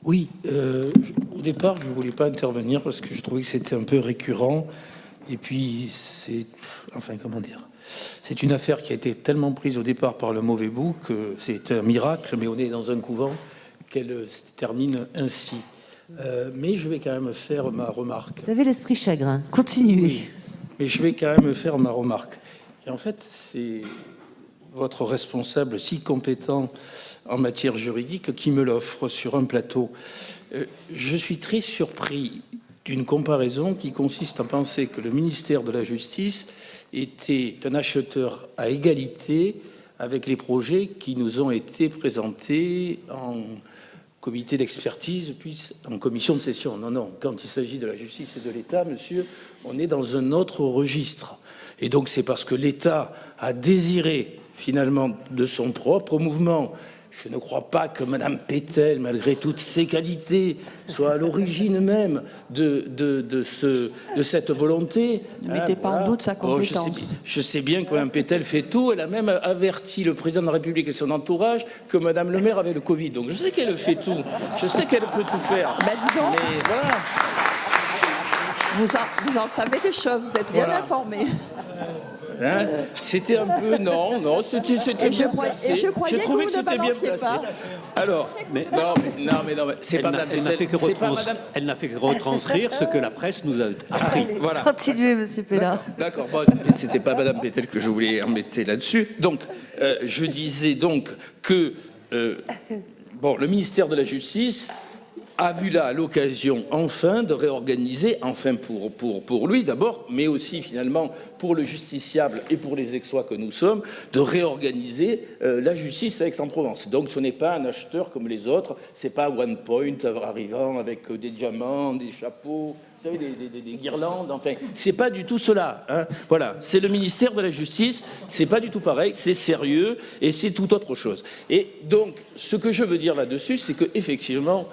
Oui, au départ, je ne voulais pas intervenir parce que je trouvais que c'était un peu récurrent. Et puis, c'est... Enfin, comment dire? C'est une affaire qui a été tellement prise au départ par le mauvais bout que c'est un miracle, mais on est dans un couvent, qu'elle se termine ainsi. Mais je vais quand même faire ma remarque. Vous avez l'esprit chagrin. Continuez. Oui, mais je vais quand même faire ma remarque. Et en fait, c'est votre responsable si compétent en matière juridique qui me l'offre sur un plateau. Je suis très surpris d'une comparaison qui consiste à penser que le ministère de la Justice était un acheteur à égalité avec les projets qui nous ont été présentés en comité d'expertise, puis en commission de session. Non, non, quand il s'agit de la justice et de l'État, monsieur, on est dans un autre registre. Et donc c'est parce que l'État a désiré, finalement, de son propre mouvement. Je ne crois pas que Mme Pétel, malgré toutes ses qualités, soit à l'origine même de cette volonté. Ne mettez pas en doute sa compétence. Je sais bien que Mme Pétel fait tout. Elle a même averti le président de la République et son entourage que Mme Le Maire avait le Covid. Donc je sais qu'elle fait tout. Je sais qu'elle peut tout faire. Ben, dis donc. Mais voilà. Vous en savez des choses, vous êtes bien informé. Hein, c'était un peu... Non, c'était bien placé. Je trouvais que c'était bien placé. Alors, non, mais c'est pas Mme Pétel. Elle n'a fait que retranscrire ce que la presse nous a appris. Voilà. Continuez, monsieur Pénard. D'accord, bon, mais c'était pas Mme Pétel que je voulais embêter là-dessus. Donc, je disais donc que le ministère de la Justice a vu là l'occasion enfin de réorganiser, enfin pour lui d'abord, mais aussi finalement pour le justiciable et pour les Aixois que nous sommes, de réorganiser la justice à Aix-en-Provence. Donc ce n'est pas un acheteur comme les autres, c'est pas One Point arrivant avec des diamants, des chapeaux, vous savez, des guirlandes, enfin, c'est pas du tout cela. Hein. Voilà, c'est le ministère de la Justice, c'est pas du tout pareil, c'est sérieux et c'est tout autre chose. Et donc, ce que je veux dire là-dessus, c'est que effectivement,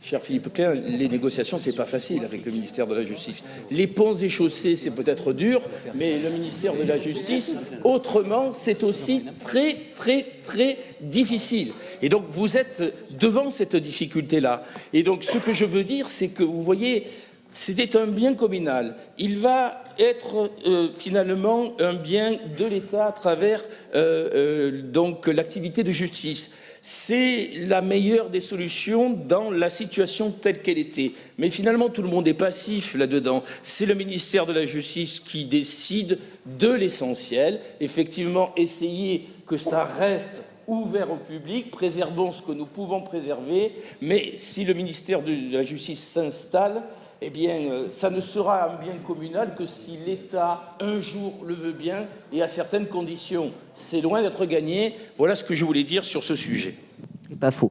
cher Philippe Klein, les négociations, c'est pas facile avec le ministère de la Justice. Les ponts et chaussées, c'est peut-être dur, mais le ministère de la Justice, autrement, c'est aussi très, très, très difficile. Et donc, vous êtes devant cette difficulté-là. Et donc, ce que je veux dire, c'est que, vous voyez, c'était un bien communal. Il va être finalement un bien de l'État à travers donc l'activité de justice. C'est la meilleure des solutions dans la situation telle qu'elle était. Mais finalement, tout le monde est passif là-dedans. C'est le ministère de la Justice qui décide de l'essentiel. Effectivement, essayer que ça reste ouvert au public, préservons ce que nous pouvons préserver. Mais si le ministère de la Justice s'installe, eh bien, ça ne sera un bien communal que si l'État, un jour, le veut bien et à certaines conditions. C'est loin d'être gagné. Voilà ce que je voulais dire sur ce sujet. C'est pas faux.